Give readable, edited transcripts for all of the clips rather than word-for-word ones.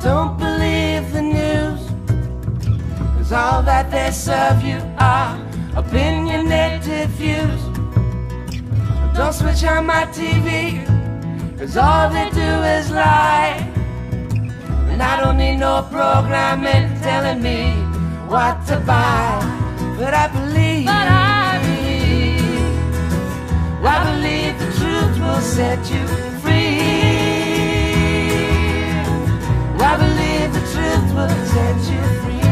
Don't believe the news, 'cause all that they serve you are opinionated views. Don't switch on my TV, 'cause all they do is lie. And I don't need no programming telling me what to buy. But I believe the truth will set you free. I believe the truth will set you free.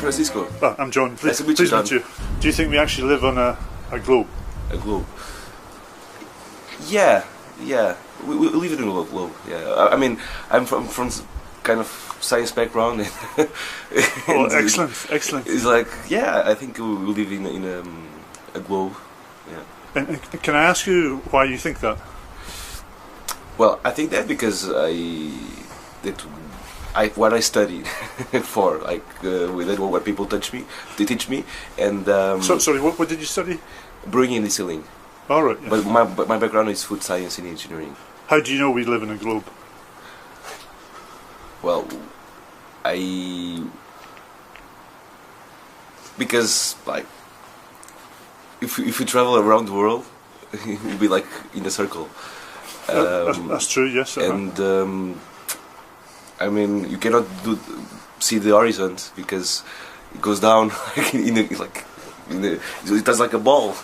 Francisco. I'm John. Please Nice to meet you, meet you. Do you think we actually live on a globe? A globe. Yeah. We live in a globe. Yeah. I mean, I'm from kind of science background. Oh, excellent. It's like, yeah, I think we live in a globe. Yeah. And can I ask you why you think that? Well, I think that because what I studied for, like with what people they teach me, and Sorry, what did you study? brewing and distilling. All right. Yeah. But my background is food science and engineering. How do you know we live in a globe? Well, because like if you travel around the world, you'll be like in a circle. That's true. Yes. And I mean, you cannot see the horizon because it goes down it does like a ball.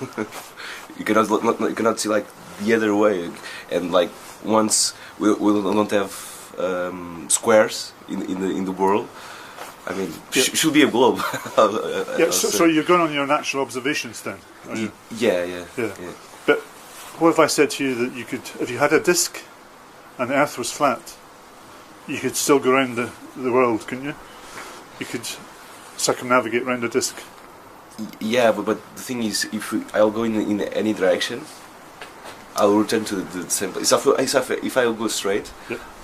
you cannot see like the other way, and like once we don't have squares in the world. I mean, should be a globe. So you're going on your natural observations then? Are you? Yeah. But what if I said to you that you could, if you had a disc and the Earth was flat, you could still go around the world, couldn't you? You could circumnavigate around a disc. Yeah, but the thing is, I'll go in any direction, I'll return to the same place. If I go straight,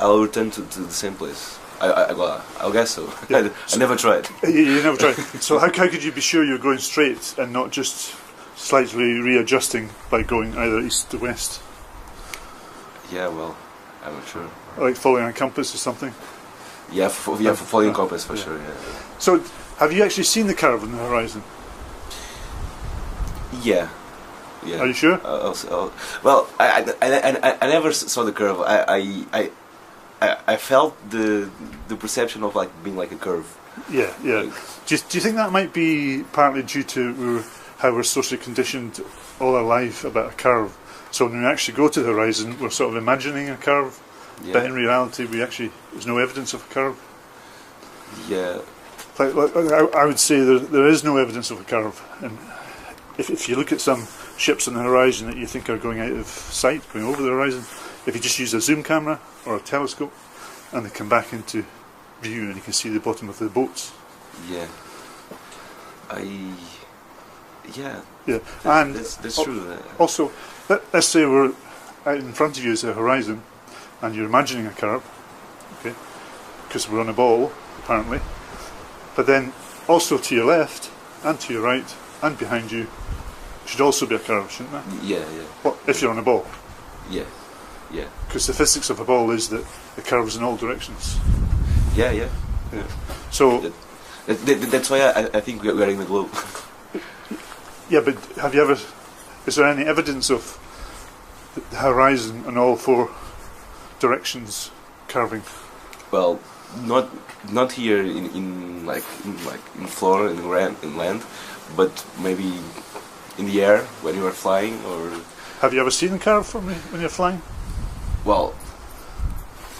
I'll return to the same place. I guess so. Yeah. I never tried. You never tried. So how could you be sure you're going straight and not just slightly readjusting by going either east to west? Yeah, well, I'm not sure. Like following a compass or something? Yeah, for following compass for sure. Yeah. So have you actually seen the curve on the horizon? Yeah. Are you sure? Well, I never saw the curve. I felt the perception of like being like a curve. Yeah. Do you think that might be partly due to how we're socially conditioned all our life about a curve? So when we actually go to the horizon, we're sort of imagining a curve, but in reality, there's no evidence of a curve. Yeah. I would say there is no evidence of a curve, and if you look at some ships on the horizon that you think are going out of sight, going over the horizon, if you just use a zoom camera or a telescope and they come back into view and you can see the bottom of the boats. Yeah. And that's true. Also, let's say we're out in front of you is the horizon and you're imagining a curve, okay, because we're on a ball apparently, but then also to your left and to your right and behind you should also be a curve, shouldn't there? Yeah. Well, if you're on a ball. Yeah. Because the physics of a ball is that the curves in all directions. Yeah. So that's why I think we are in the globe. Yeah, but is there any evidence of the horizon in all four directions curving? Well, not here in floor in land, but maybe in the air when you are flying. Or have you ever seen a curve when you're flying? Well,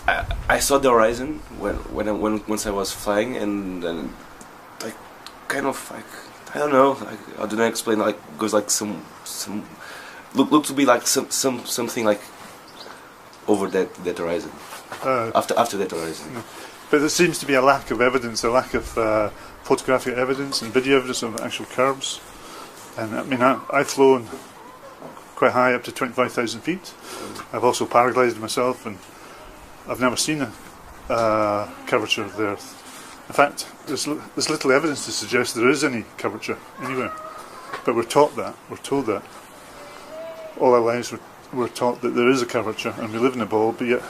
I saw the horizon once I was flying, and then like kind of like I don't know, I don't know explain, like goes like some look to be like something like over that horizon. After that horizon. But there seems to be a lack of evidence, a lack of photographic evidence and video evidence of actual curves. And I mean, I've flown quite high, up to 25,000 feet. I've also paraglided myself, and I've never seen a curvature of the Earth. In fact, there's little evidence to suggest there is any curvature anywhere. But we're taught that. We're told that. All our lives we're taught that there is a curvature and we live in a ball, but yet,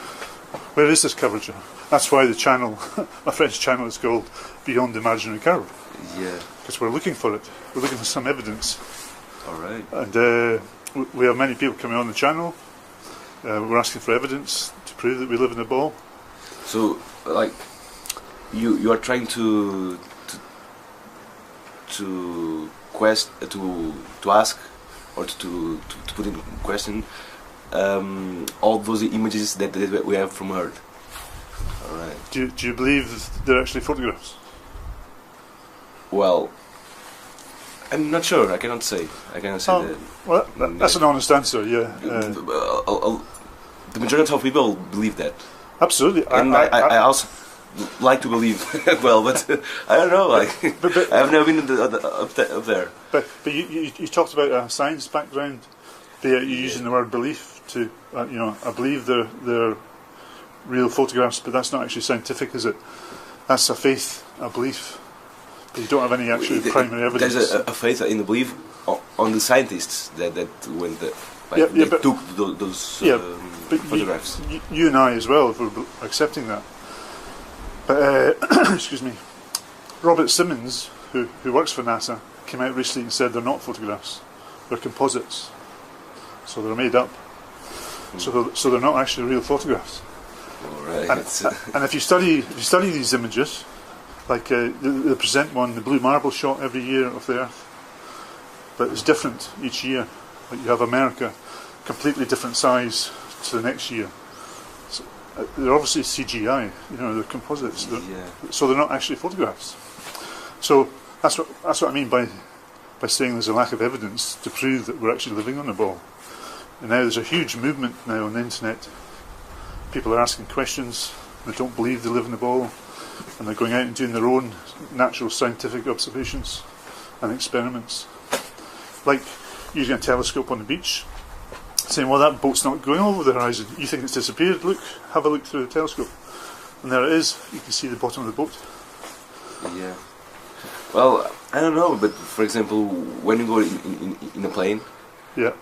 where is this curvature? That's why the channel, my French channel, is called Beyond the Imaginary Curve. Yeah. Because we're looking for it. We're looking for some evidence. All right. And we have many people coming on the channel. We're asking for evidence to prove that we live in a ball. So, like, you are trying to ask or to put in question all those images that we have from Earth. All right. Do you believe they're actually photographs? Well, I'm not sure. I cannot say. That. Well, that's an honest answer. Yeah. The majority of people believe that. Absolutely. And I also like to believe. Well, but I don't know. Like, but I've never been up there. But you talked about a science background. You're using the word belief to I believe they're real photographs, but that's not actually scientific, is it? That's a faith, a belief. But you don't have any actual primary evidence. There's a faith in the belief on the scientists that when took those photographs. You and I as well, if we're accepting that. But excuse me, Robert Simmons, who works for NASA, came out recently and said they're not photographs; they're composites. So they're made up. So they're not actually real photographs. All right. And if you study these images, like they present one, the blue marble shot every year of the Earth, but it's different each year. Like you have America, completely different size to the next year. So, they're obviously CGI. They're composites. So they're not actually photographs. So that's what I mean by saying there's a lack of evidence to prove that we're actually living on a ball. And now there's a huge movement now on the internet. People are asking questions. They don't believe they live in a ball, and they're going out and doing their own natural scientific observations and experiments, like using a telescope on the beach, saying, "Well, that boat's not going over the horizon. You think it's disappeared? Look, have a look through the telescope." And there it is. You can see the bottom of the boat. Yeah. Well, I don't know, but for example, when you go in a plane, yeah,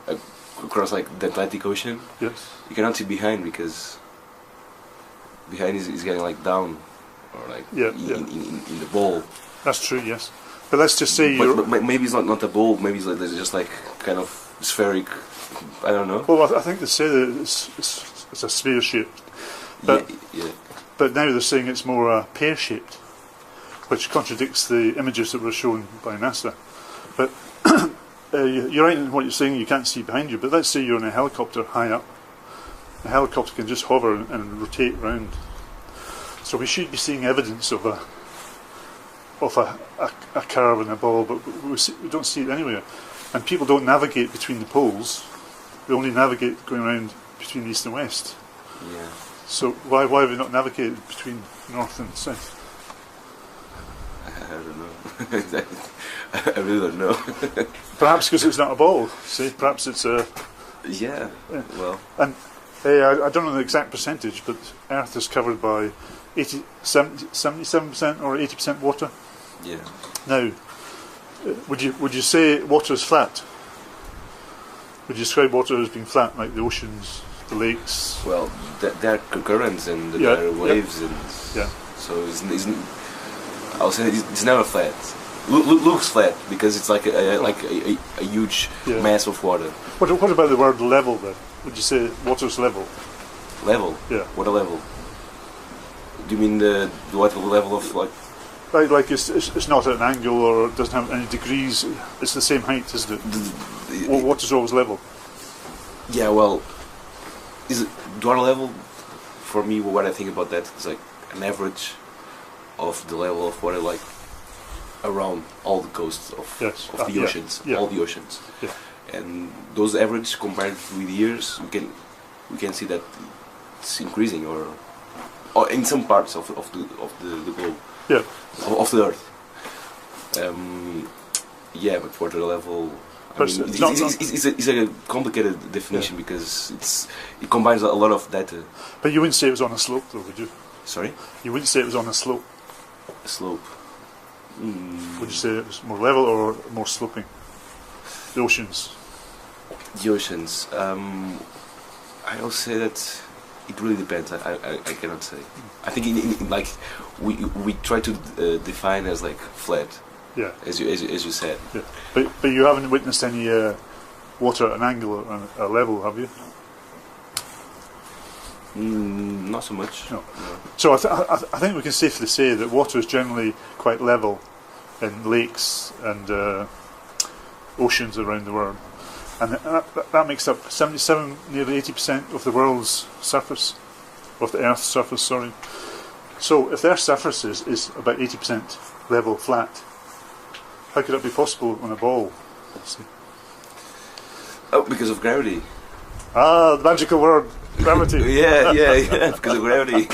across like the Atlantic Ocean, yes, you cannot see behind because behind is getting like down or like in the ball. That's true. Yes, but let's just say but maybe it's not a ball. Maybe it's just like kind of spheric. I don't know. Well, I think they say that it's a sphere shaped, but but now they're saying it's more pear shaped, which contradicts the images that were shown by NASA. But you're right in what you're saying. You can't see behind you. But let's say you're in a helicopter high up. The helicopter can just hover and rotate around. So we should be seeing evidence of a curve in a ball, but we don't see it anywhere. And people don't navigate between the poles. They only navigate going around between east and west. Yeah. So why have we not navigated between north and south? I don't know. I really don't know. Perhaps because it's not a ball. See, perhaps it's a. Yeah. Well. And I don't know the exact percentage, but Earth is covered by 77% or 80% water. Yeah. Now, would you say water is flat? Would you describe water as being flat, like the oceans, the lakes? Well, there are currents and there are waves, and so isn't. I'll say it's never flat. Looks flat because it's like a huge mass of water. What about the word level then? Would you say water's level? Level? Yeah. What a level? Do you mean the what level of like? Like it's not at an angle or it doesn't have any degrees. It's the same height, isn't it? Water's always level. Yeah. Well, is it water level? For me, what I think about that is like an average of the level of water, like around all the coasts of the oceans, all the oceans. Yeah. And those average compared with years, we can see that it's increasing, or in some parts of the globe, of the Earth. But water level. I mean, it's a complicated definition because it combines a lot of data. But you wouldn't say it was on a slope, though, would you? Sorry? You wouldn't say it was on a slope. slope. Would you say it's more level or more sloping? The oceans. The oceans. I will say that it really depends. I cannot say. I think in like we try to define as like flat. Yeah. As you said. Yeah. But you haven't witnessed any water at an angle or a level, have you? Not so much. No. So I think we can safely say that water is generally quite level in lakes and oceans around the world, and that makes up 77, nearly 80% of the world's surface, of the Earth's surface. Sorry. So if the Earth's surface is about 80% level, flat, how could that be possible on a ball? Oh, because of gravity. Ah, the magical word. Gravity. yeah, because of gravity.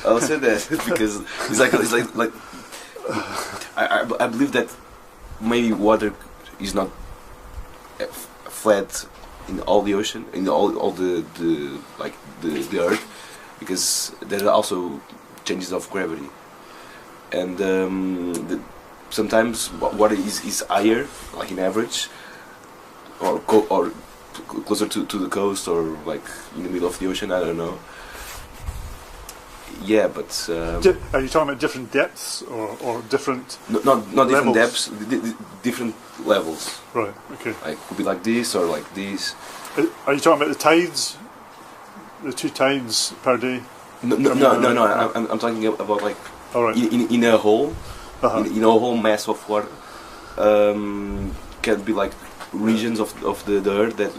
I'll say that because it's like I believe that maybe water is not flat in all the ocean, in all the earth, because there are also changes of gravity, and sometimes water is higher, like in average, or closer to the coast, or like in the middle of the ocean. I don't know. Yeah, but are you talking about different depths or different? Not different levels? depths, different levels. Right. Okay. Like could be like this or like this. Are you talking about the tides? The 2 tides per day? No. I'm talking about like all right. in a whole, in a whole mass of water. Can be like regions of the earth that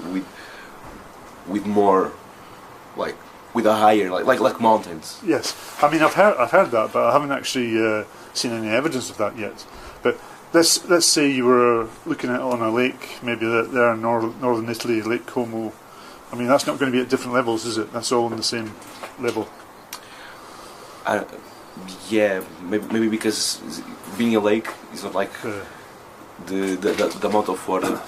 with more like with a higher like mountains. Yes, I mean I've heard that, but I haven't actually seen any evidence of that yet. But let's say you were looking at it on a lake, maybe there in northern Italy, Lake Como. I mean that's not going to be at different levels, is it? That's all on the same level. Yeah, maybe because being a lake is not like the amount of water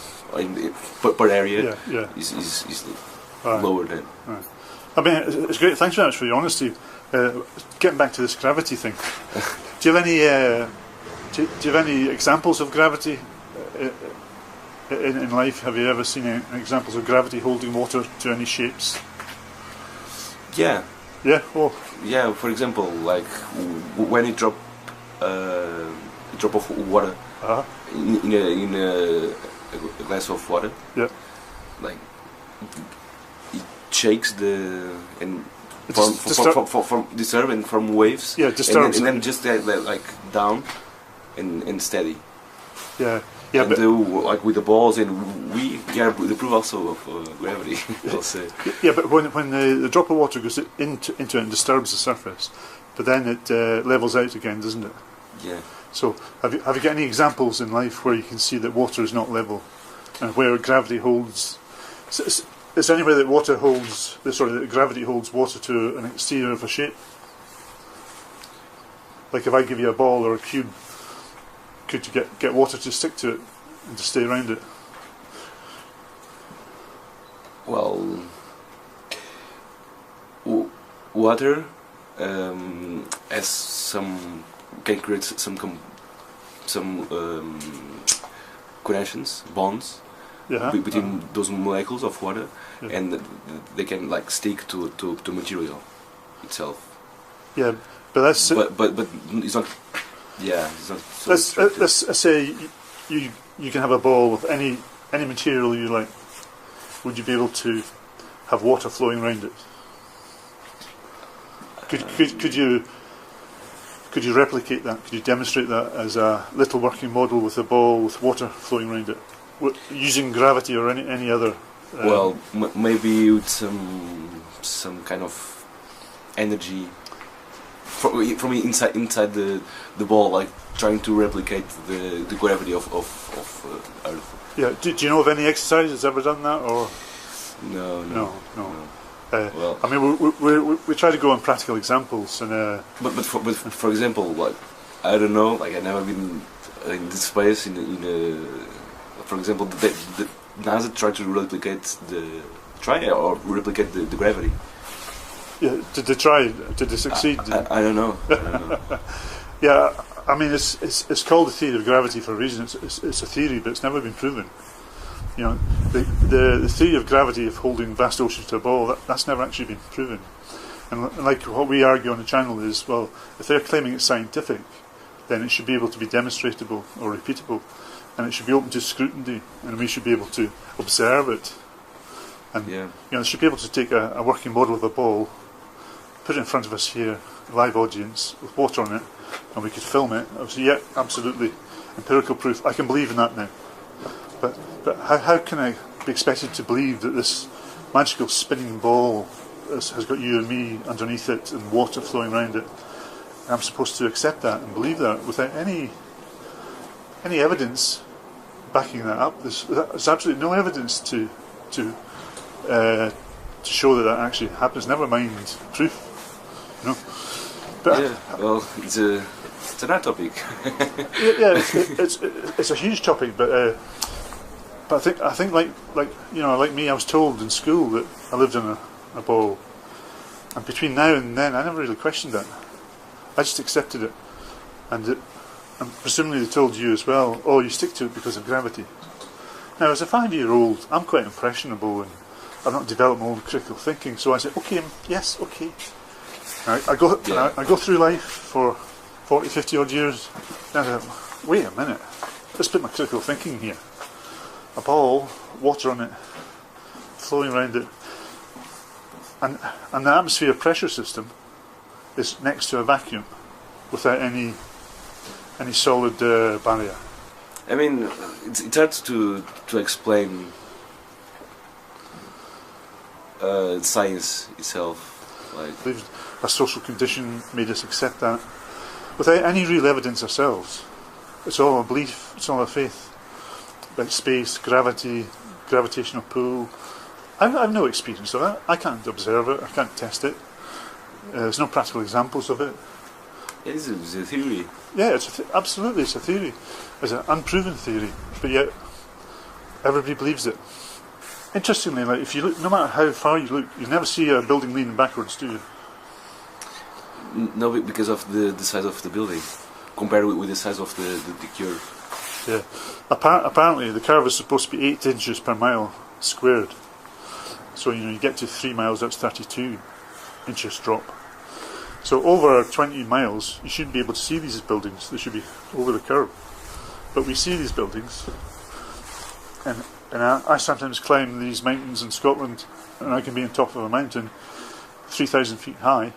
per area is lower than. Right. I mean, it's great. Thanks very much for your honesty. Getting back to this gravity thing, do you have any? Do you have any examples of gravity in life? Have you ever seen any examples of gravity holding water to any shapes? Yeah. Yeah. Oh. Yeah. For example, like when you drop a drop of water in a glass of water. Yeah. Like it shakes from disturb and from waves. Yeah, disturbs. And then just like down and steady. Yeah. Yeah, and like with the balls, and we the proof also of gravity. I'll say. Yeah, but when the drop of water goes into it and disturbs the surface, but then it levels out again, doesn't it? Yeah. So have you got any examples in life where you can see that water is not level, and where gravity holds? Is there any way that that gravity holds water to an exterior of a shape? Like if I give you a ball or a cube, could you get water to stick to it and to stay around it? Well, water has can create some connections, bonds between those molecules of water, and they can like stick to material itself. Yeah, but that's but it's not. Yeah, it's not so let's say you can have a ball with any material you like. Would you be able to have water flowing around it? Could you replicate that? Could you demonstrate that as a little working model with a ball with water flowing around it, using gravity or any other? Well, maybe with some kind of energy from inside the ball, like trying to replicate the gravity of Earth. Yeah. Do you know of any exercise that's ever done that, or? No. Well, I mean, we try to go on practical examples, and but for example, like I don't know, like I've never been in this place. For example, the NASA tried to replicate the gravity. Yeah, did they try? Did they succeed? I don't know. Yeah, I mean, it's called the theory of gravity for a reason. It's a theory, but it's never been proven. You know, the theory of gravity of holding vast oceans to a ball, that's never actually been proven. And like what we argue on the channel is, well, if they're claiming it's scientific, then it should be able to be demonstratable or repeatable, and it should be open to scrutiny, and we should be able to observe it. And you know, should be able to take a working model of a ball, put it in front of us here, a live audience with water on it, and we could film it. Obviously, yeah, absolutely empirical proof. I can believe in that now. But how can I be expected to believe that this magical spinning ball has got you and me underneath it and water flowing around it? And I'm supposed to accept that and believe that without any evidence backing that up. There's absolutely no evidence to show that actually happens. Never mind proof. You know. But yeah, well, it's an art topic. it's a huge topic, but I think like you know, like me, I was told in school that I lived in a ball, and between now and then, I never really questioned that. I just accepted it, and presumably they told you as well. Oh, you stick to it because of gravity. Now, as a 5-year-old, I'm quite impressionable, and I've not developed my own critical thinking. So I said, okay, yes, okay. I go through life for 40, 50 odd years, and I thought, wait a minute, let's put my critical thinking here. A ball, water on it, flowing around it, and the atmosphere pressure system is next to a vacuum without any solid barrier. I mean, it's hard to explain science itself. Like, a social condition made us accept that without any real evidence ourselves. It's all a belief, it's all a faith. Like space, gravity, gravitational pull. I've no experience of that. I can't observe it, I can't test it. There's no practical examples of it. It is a theory. Yeah, absolutely, it's a theory. It's an unproven theory, but yet everybody believes it. Interestingly, like if you look, no matter how far you look, you never see a building leaning backwards, do you? No, because of the size of the building, compared with the size of the curve. Yeah. Apparently, the curve is supposed to be 8 inches per mile squared. So you get to 3 miles, that's 32 inches drop. So over 20 miles, you shouldn't be able to see these buildings. They should be over the curve. But we see these buildings, and I sometimes climb these mountains in Scotland, and I can be on top of a mountain 3,000 feet high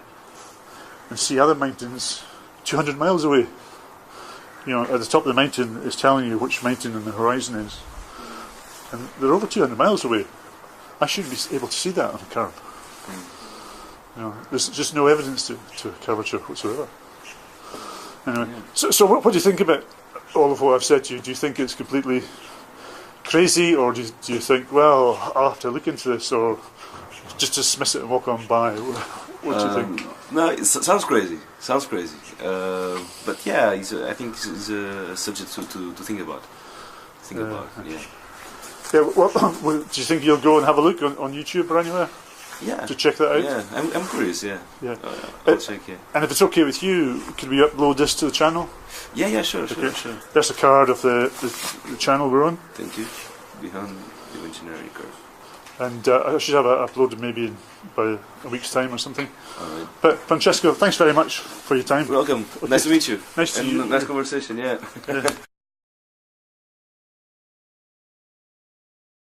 and see other mountains 200 miles away. You know, at the top of the mountain is telling you which mountain in the horizon is, and they're over 200 miles away. I should be able to see that on a curve. You know, there's just no evidence to a curvature whatsoever. Anyway, so what do you think about all of what I've said to you? Do you think it's completely crazy, or do you think, well, I'll have to look into this, or just dismiss it and walk on by? What do you think? No, it sounds crazy. Sounds crazy. But yeah, I think it's a subject to think about. Yeah. Yeah. Well, do you think you'll go and have a look on YouTube or anywhere? Yeah. To check that out? Yeah, I'm curious, yeah. Yeah. I'll check, yeah. And if it's okay with you, could we upload this to the channel? Yeah, sure. There's a card of the channel we're on. Thank you. Behind the imaginary curve. And I should have it uploaded maybe by a week's time or something. Alright. But Francesco, thanks very much for your time. Welcome. Okay. Nice to meet you. Nice to meet you. Nice conversation, yeah.